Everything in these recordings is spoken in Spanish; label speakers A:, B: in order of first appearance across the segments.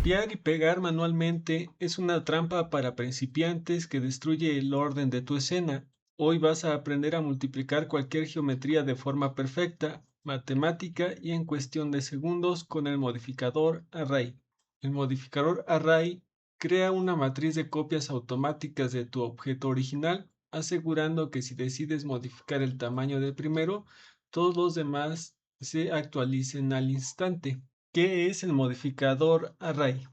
A: Copiar y pegar manualmente es una trampa para principiantes que destruye el orden de tu escena. Hoy vas a aprender a multiplicar cualquier geometría de forma perfecta, matemática y en cuestión de segundos con el modificador Array. El modificador Array crea una matriz de copias automáticas de tu objeto original, asegurando que si decides modificar el tamaño del primero, todos los demás se actualicen al instante. ¿Qué es el modificador Array?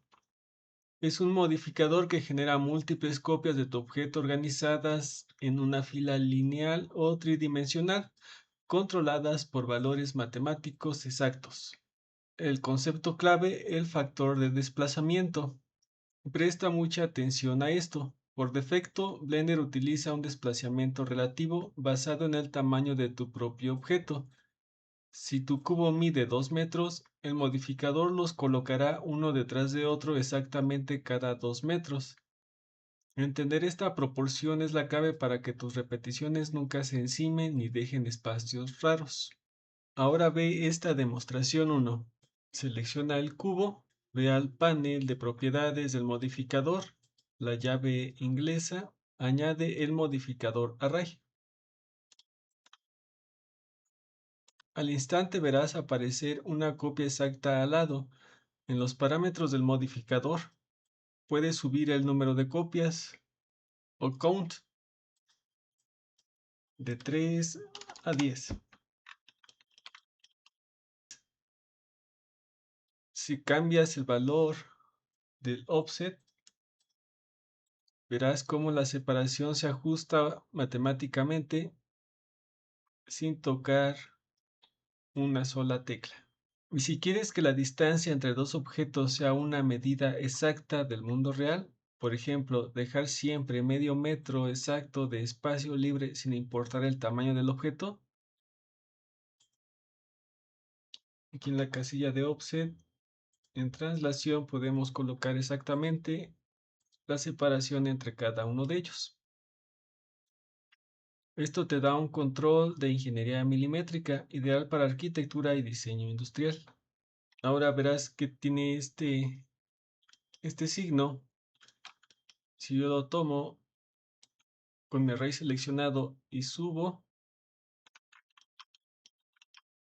A: Es un modificador que genera múltiples copias de tu objeto organizadas en una fila lineal o tridimensional, controladas por valores matemáticos exactos. El concepto clave, el factor de desplazamiento. Presta mucha atención a esto. Por defecto, Blender utiliza un desplazamiento relativo basado en el tamaño de tu propio objeto. Si tu cubo mide 2 metros, el modificador los colocará uno detrás de otro exactamente cada 2 metros. Entender esta proporción es la clave para que tus repeticiones nunca se encimen ni dejen espacios raros. Ahora ve esta demostración 1. Selecciona el cubo, ve al panel de propiedades del modificador, la llave inglesa, añade el modificador Array. Al instante verás aparecer una copia exacta al lado. En los parámetros del modificador, puedes subir el número de copias o count de 3 a 10. Si cambias el valor del offset, verás cómo la separación se ajusta matemáticamente sin tocar una sola tecla. Y si quieres que la distancia entre dos objetos sea una medida exacta del mundo real, por ejemplo, dejar siempre medio metro exacto de espacio libre sin importar el tamaño del objeto, aquí en la casilla de offset, en translación podemos colocar exactamente la separación entre cada uno de ellos. Esto te da un control de ingeniería milimétrica ideal para arquitectura y diseño industrial. Ahora verás que tiene este signo. Si yo lo tomo con mi array seleccionado y subo,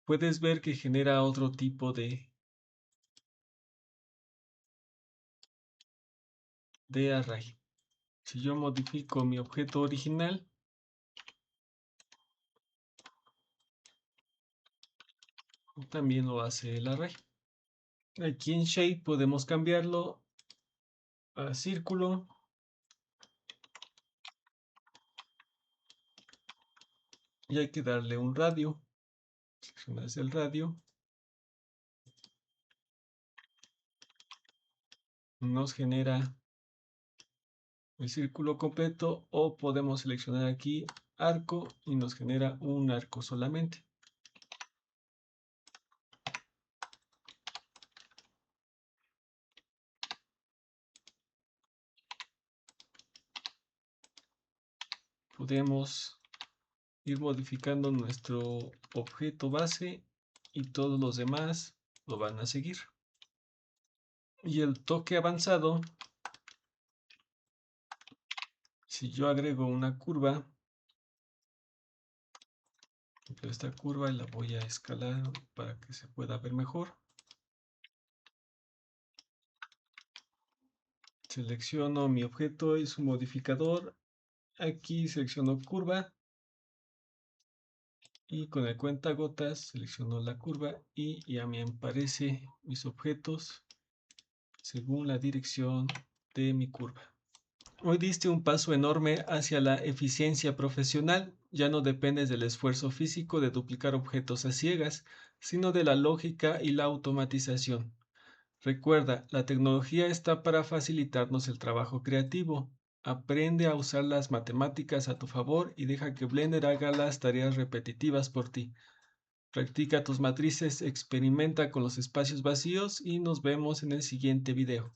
A: puedes ver que genera otro tipo de array. Si yo modifico mi objeto original, también lo hace el array. Aquí en Shape podemos cambiarlo a círculo. Y hay que darle un radio. Seleccionas el radio. Nos genera el círculo completo, o podemos seleccionar aquí arco y nos genera un arco solamente. Podemos ir modificando nuestro objeto base y todos los demás lo van a seguir. Y el toque avanzado, si yo agrego una curva, esta curva la voy a escalar para que se pueda ver mejor. Selecciono mi objeto y su modificador. Aquí selecciono curva y con el cuentagotas selecciono la curva y ya me aparecen mis objetos según la dirección de mi curva. Hoy diste un paso enorme hacia la eficiencia profesional. Ya no dependes del esfuerzo físico de duplicar objetos a ciegas, sino de la lógica y la automatización. Recuerda, la tecnología está para facilitarnos el trabajo creativo. Aprende a usar las matemáticas a tu favor y deja que Blender haga las tareas repetitivas por ti. Practica tus matrices, experimenta con los espacios vacíos y nos vemos en el siguiente video.